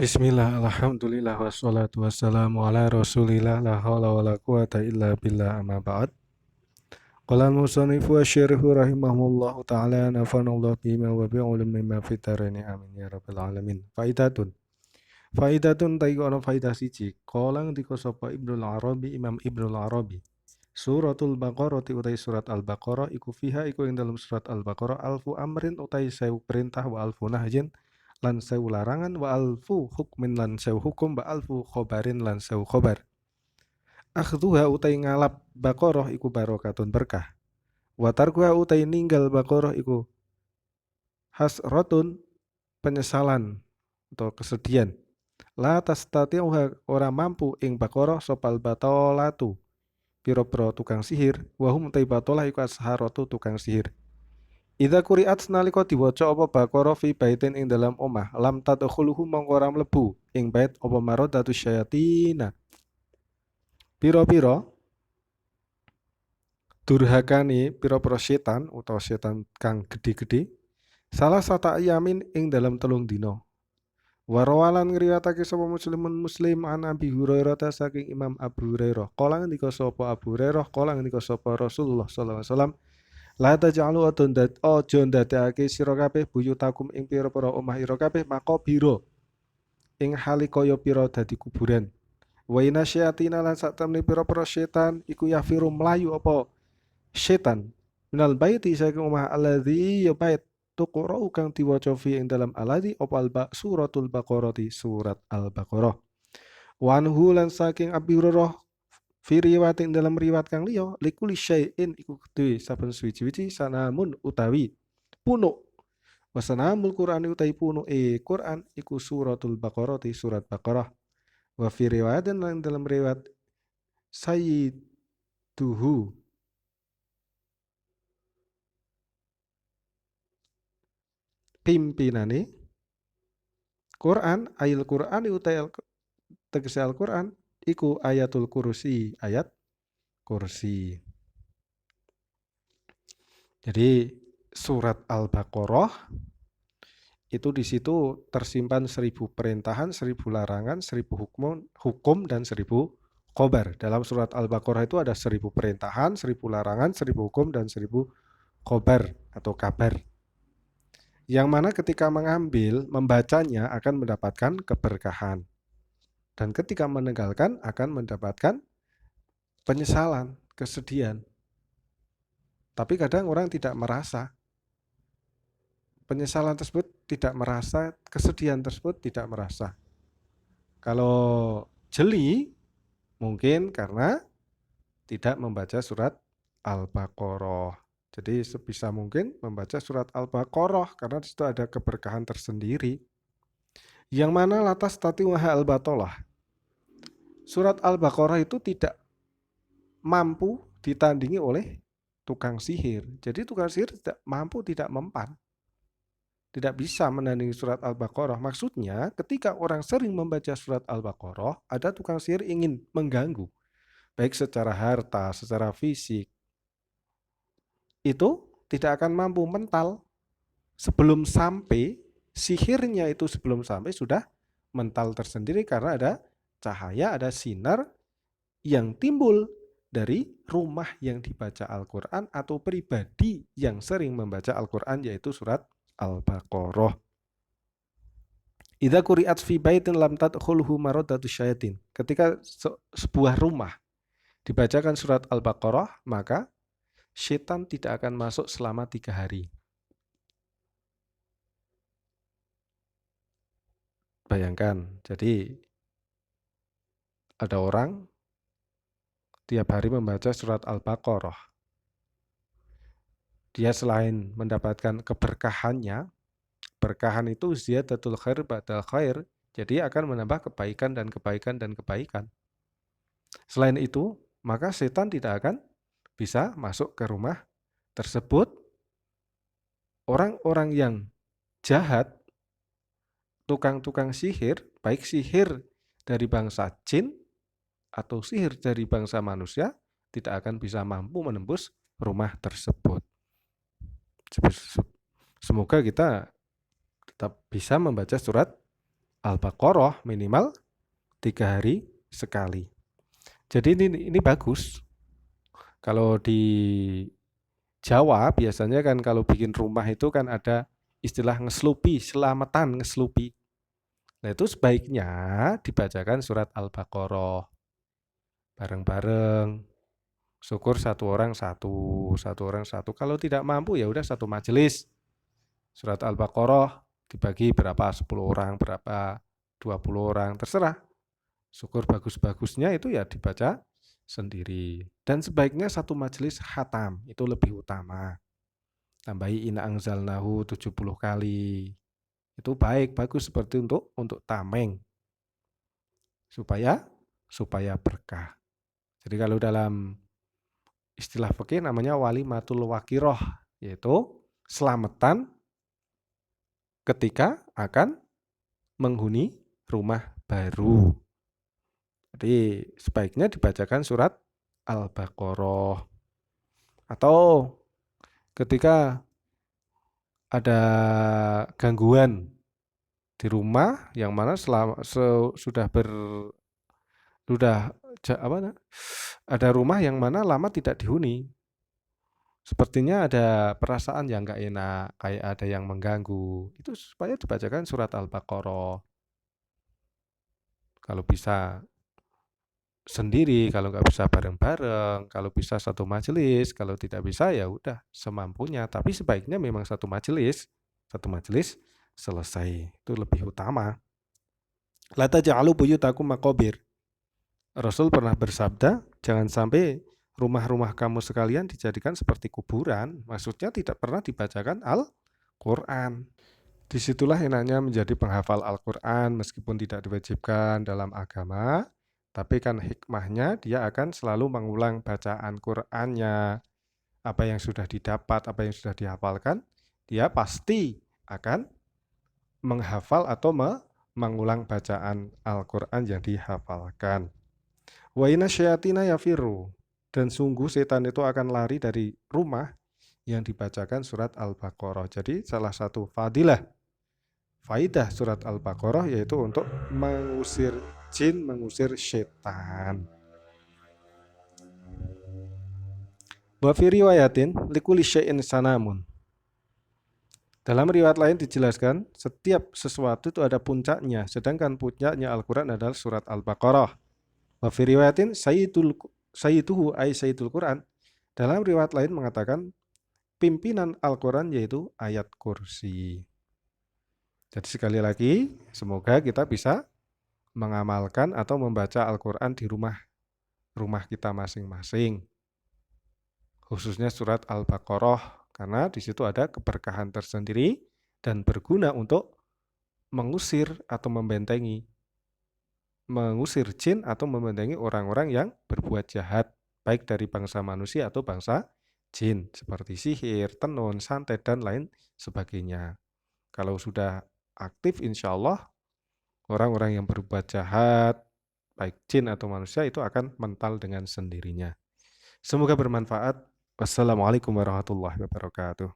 Bismillah, alhamdulillah, wassalatu wassalamu ala rasulillah, la hawla wa la quwata illa billah, amma ba'd. Qala al-musannifu wa syarihu rahimahullahu ta'ala nafanallahu bima wa bi'ulim mimma fitarani amin ya rabbil alamin. Faidatun. Faidatun taiko ana faidah siji. Qala ngendika sapa Ibnul Arabi, Imam Ibnul Arabi. Suratul Baqarah utai surat Al-Baqarah iku fiha iku ing dalam surat Al-Baqarah alfu amrin utai 1000 perintah wa alfu nahyin lan 1000 larangan wa alfu hukmin lan 1000 hukum wa alfu khobarin lan 1000 khobar. Akhduha utai ngalap Baqarah iku barokatun berkah. Wa tarkuha utai ninggal Baqarah iku hasratun penyesalan atau kesedihan. La tastati'uha ora mampu ing Baqarah sopal batolatu piro-piro tukang sihir wahum utai batolah iku asharatu tukang sihir. Idza quri'at nalika diwaca apa Baqarah fi baitin ing dalam omah lam tadkhuluhu mongko ora mlebu ing bait apa maradatu syayatina. Piro-piro durhakane piro-piro setan utawa setan kang gede-gede salah sata ayamin ing dalam telung dina. Warawalan ngriwatake sapa muslim an Abi Hurairah saking Imam Abu Hurairah. Qala ngendika sapa Abu Hurairah, qala ngendika sapa Rasulullah sallallahu alaihi wasallam, la taj'alu aja ndadekake sira kabeh buyutakum ing pira-pira omah ira kabeh maqabira ing hali kaya pira dadi kuburan. Wa inna syayatina lan satemene pira-pira setan iku yafiru mlayu apa setan minal baiti saking omah alladzi ya bait tuqra'u kang diwaca fi ing dalam alladzi apa suratul baqarati surat al-baqarah. Wa anhu lan saking Abi Hurairah fi riwayatin dalam riwayat kang liya likuli syai'in iku kedue saben suwi-wiji sanamun utawi punuk. Wasanamul Qur'an utawi punuk Qur'an iku suratul baqarati surat Baqarah. Wa fi riwayatin lan dalam riwayat sayyiduhu pimpinane Quran ayat Quran utai tegese Al-Quran iku ayatul kursi ayat kursi. Jadi surat Al-Baqarah itu di situ tersimpan 1000 perintahan, 1000 larangan, 1000 hukum dan 1000 khobar. Dalam surat Al-Baqarah itu ada 1000 perintahan, 1000 larangan, 1000 hukum dan 1000 khobar atau kabar. Yang mana ketika mengambil, membacanya akan mendapatkan keberkahan. Dan ketika meninggalkan akan mendapatkan penyesalan, kesedihan. Tapi kadang orang tidak merasa. Penyesalan tersebut tidak merasa, kesedihan tersebut tidak merasa. Kalau jeli, mungkin karena tidak membaca surat Al-Baqarah. Jadi sebisa mungkin membaca surat Al-Baqarah karena di situ ada keberkahan tersendiri. Yang mana latas tati waha al-batolah. Surat Al-Baqarah itu tidak mampu ditandingi oleh tukang sihir. Jadi tukang sihir tidak mampu, tidak mempan. Tidak bisa menandingi surat Al-Baqarah. Maksudnya ketika orang sering membaca surat Al-Baqarah, ada tukang sihir ingin mengganggu. Baik secara harta, secara fisik. Itu tidak akan mampu mental. Sebelum sampai, sihirnya itu sebelum sampai sudah mental tersendiri karena ada cahaya, ada sinar yang timbul dari rumah yang dibaca Al-Quran atau pribadi yang sering membaca Al-Quran yaitu surat Al-Baqarah. Idza quri'at fi baitin lam tadkhulhu maradatu syayatin. Ketika sebuah rumah dibacakan surat Al-Baqarah, maka setan tidak akan masuk selama 3 hari. Bayangkan, jadi ada orang tiap hari membaca surat Al-Baqarah. Dia selain mendapatkan keberkahannya, berkahan itu ziyadatul khair ba'dal khair, jadi akan menambah kebaikan dan kebaikan dan kebaikan. Selain itu, maka setan tidak akan bisa masuk ke rumah tersebut. Orang-orang yang jahat, tukang-tukang sihir, baik sihir dari bangsa jin atau sihir dari bangsa manusia, tidak akan bisa mampu menembus rumah tersebut. Semoga kita tetap bisa membaca surat Al-Baqarah minimal 3 hari sekali. Jadi ini bagus. Kalau di Jawa biasanya kan kalau bikin rumah itu kan ada istilah ngeslupi, selamatan ngeslupi. Nah itu sebaiknya dibacakan surat Al-Baqarah bareng-bareng. Syukur satu orang satu. Kalau tidak mampu ya udah satu majelis. Surat Al-Baqarah dibagi berapa, 10 orang, berapa, 20 orang, terserah. Syukur bagus-bagusnya itu ya dibaca sendiri. Dan sebaiknya satu majelis khatam, itu lebih utama. Tambahi inna anzalnahu 70 kali. Itu baik, bagus seperti untuk tameng. Supaya berkah. Jadi kalau dalam istilah fikih namanya walimatul waqiroh, yaitu selamatan ketika akan menghuni rumah baru. Jadi sebaiknya dibacakan surat Al-Baqarah. Atau ketika ada gangguan di rumah yang mana sudah ada rumah yang mana lama tidak dihuni. Sepertinya ada perasaan yang nggak enak, kayak ada yang mengganggu. Itu supaya dibacakan surat Al-Baqarah. Kalau bisa sendiri, kalau nggak bisa bareng-bareng, kalau bisa satu majelis, kalau tidak bisa ya udah semampunya. Tapi sebaiknya memang satu majelis selesai. Itu lebih utama. La taj'alu buyutakum maqabir. Rasul pernah bersabda, jangan sampai rumah-rumah kamu sekalian dijadikan seperti kuburan. Maksudnya tidak pernah dibacakan Al-Quran. Disitulah enaknya menjadi penghafal Al-Quran meskipun tidak diwajibkan dalam agama. Tapi kan hikmahnya dia akan selalu mengulang bacaan Qurannya. Apa yang sudah didapat, apa yang sudah dihafalkan, dia pasti akan menghafal atau mengulang bacaan Al-Quran yang dihafalkan. Wa inna syayatina yafiru. Dan sungguh setan itu akan lari dari rumah yang dibacakan surat Al-Baqarah. Jadi salah satu faidah surat Al-Baqarah yaitu untuk mengusir jin, mengusir setan. Wa fi riwayatin likulli syai'in sanamun. Dalam riwayat lain dijelaskan, setiap sesuatu itu ada puncaknya, sedangkan puncaknya Al-Quran adalah surat Al-Baqarah. Wa fi riwayatin sayyiduhu ay sayyidul Quran. Dalam riwayat lain mengatakan pimpinan Al-Quran yaitu ayat kursi. Jadi sekali lagi, semoga kita bisa mengamalkan atau membaca Al-Quran di rumah kita masing-masing. Khususnya surat Al-Baqarah, karena di situ ada keberkahan tersendiri dan berguna untuk mengusir jin atau membentengi orang-orang yang berbuat jahat, baik dari bangsa manusia atau bangsa jin, seperti sihir, tenun, santet, dan lain sebagainya. Kalau sudah aktif, insya Allah orang-orang yang berbuat jahat, baik jin atau manusia, itu akan mental dengan sendirinya. Semoga bermanfaat. Wassalamualaikum warahmatullahi wabarakatuh.